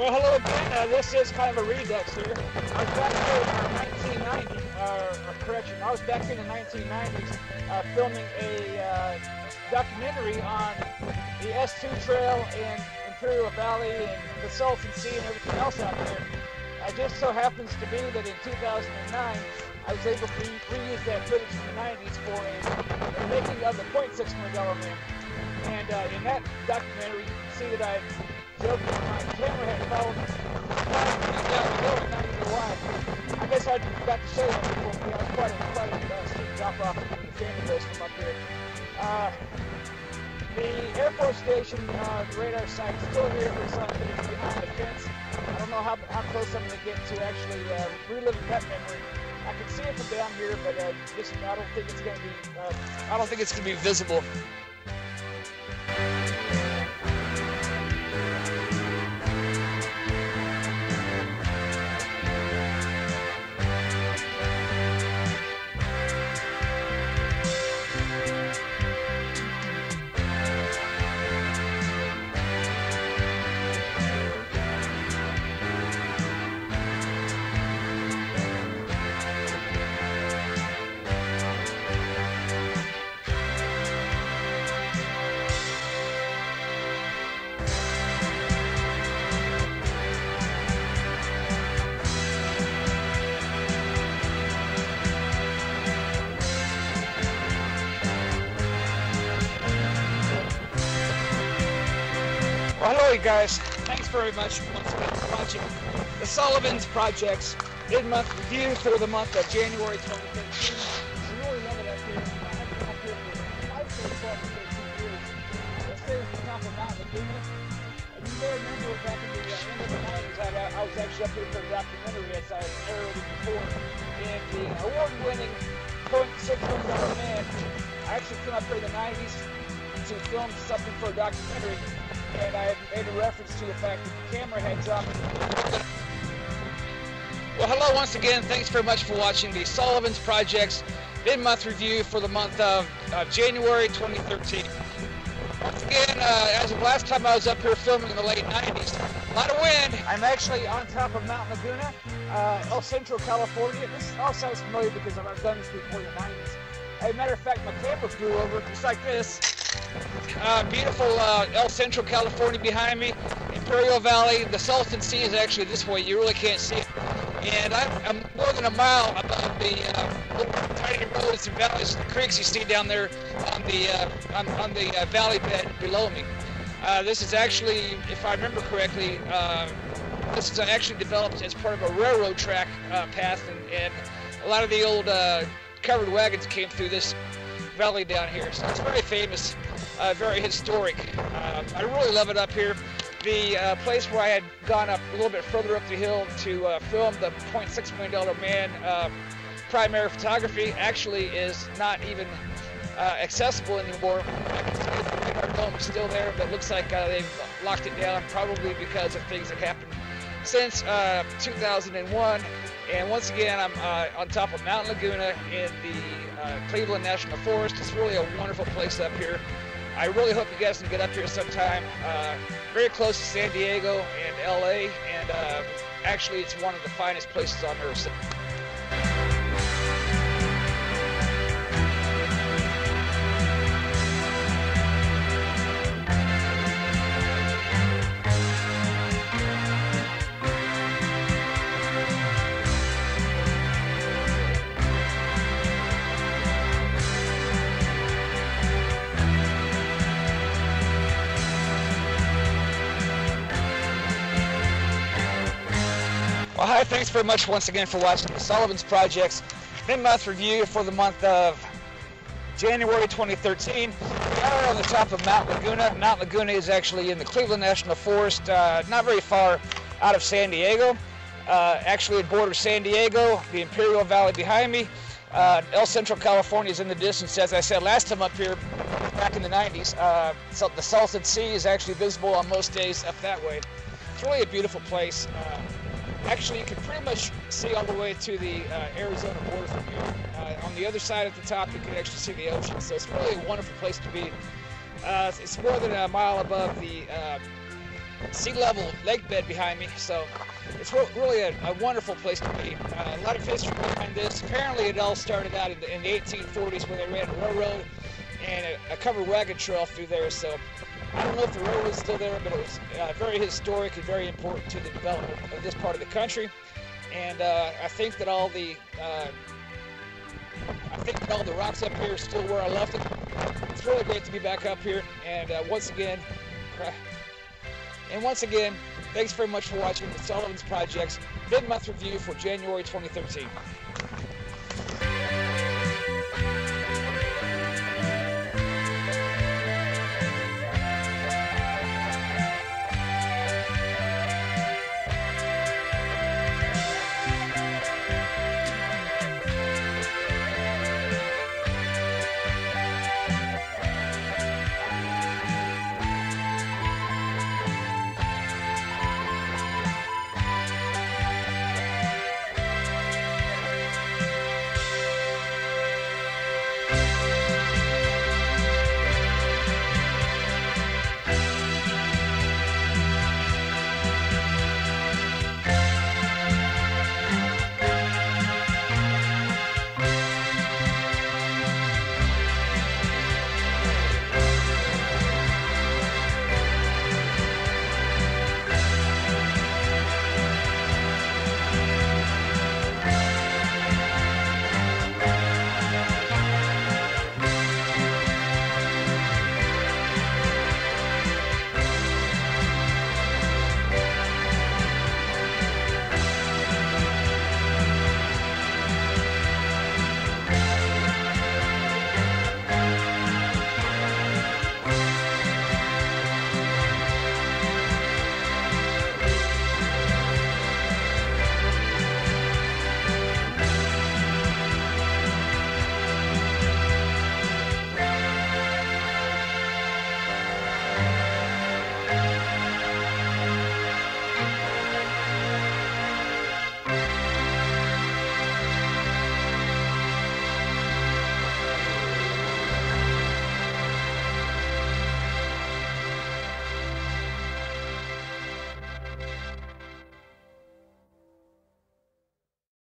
Well, hello again. This is kind of a redux here. I was back here in 1990, I was back here in the 1990s filming a documentary on the S2 Trail in Imperial Valley and the Salton Sea and everything else out there. It just so happens to be that in 2009, I was able to reuse that footage from the 90s for a making of the .6 millimeter man. And in that documentary, you can see that I joked that my camera had fallen 5 feet down the hill and not even wide. I guess I got to show that before. I was quite a steep drop off when the camera goes from up here. The Air Force Station, the radar site, is still here. It looks like it's behind the fence. I don't know how close I'm going to get to actually reliving that memory. I can see it from down here, but I don't think it's going to be. I don't think it's going to be visible. Well, hello, you guys. Thanks very much once again for watching the Sullivan's Project's mid-month review for the month of January 2013. I really love it up here. I've been up here for, I'd say, 12 to 13 years. This is the top of Mount Laguna. You may remember back in the end of the 90s, I was actually up here for a documentary, as I narrated before. And the award-winning .6 millimeter man, I actually came up here in the 90s to film something for a documentary. And I had made a reference to the fact that the camera had dropped. Well, hello once again. Thanks very much for watching the Sullivan's Project's mid-month review for the month of January 2013. Once again, as of last time I was up here filming in the late 90s, a lot of wind. I'm actually on top of Mount Laguna, El Centro, California. This all sounds familiar because I've done this before in the 90s. As a matter of fact, my camera flew over just like this. Beautiful El Centro, California behind me, Imperial Valley. The Salton Sea is actually this way. You really can't see it. And I'm more than a mile above the little tiny roads and valleys and creeks you see down there on the valley bed below me. This is actually, if I remember correctly, this is actually developed as part of a railroad track path, and a lot of the old covered wagons came through this valley down here. So it's very famous. Very historic. I really love it up here. The place where I had gone up a little bit further up the hill to film the .6 millimeter man primary photography actually is not even accessible anymore. I can see the radar dome is still there, but it looks like they've locked it down, probably because of things that happened since 2001. And once again, I'm on top of Mount Laguna in the Cleveland National Forest. It's really a wonderful place up here. I really hope you guys can get up here sometime. Very close to San Diego and LA, and actually it's one of the finest places on earth. Well, hi, thanks very much once again for watching the Sullivan's Project's mid-month review for the month of January 2013. We are on the top of Mount Laguna. Mount Laguna is actually in the Cleveland National Forest, not very far out of San Diego. Actually, it borders San Diego, the Imperial Valley behind me. El Centro, California is in the distance. As I said last time up here, back in the 90s, so the Salton Sea is actually visible on most days up that way. It's really a beautiful place. Actually, you can pretty much see all the way to the Arizona border from here. On the other side at the top, you can actually see the ocean. So it's really a wonderful place to be. It's more than a mile above the sea level lake bed behind me, so it's really a wonderful place to be. A lot of history behind this. Apparently it all started out in the 1840s when they ran a railroad and a covered wagon trail through there, so I don't know if the railroad is still there, but it was very historic and very important to the development of this part of the country. And I think that all the rocks up here are still where I left them. It's really great to be back up here, and once again, thanks very much for watching the Sullivan's Projects Mid-Month Review for January 2013.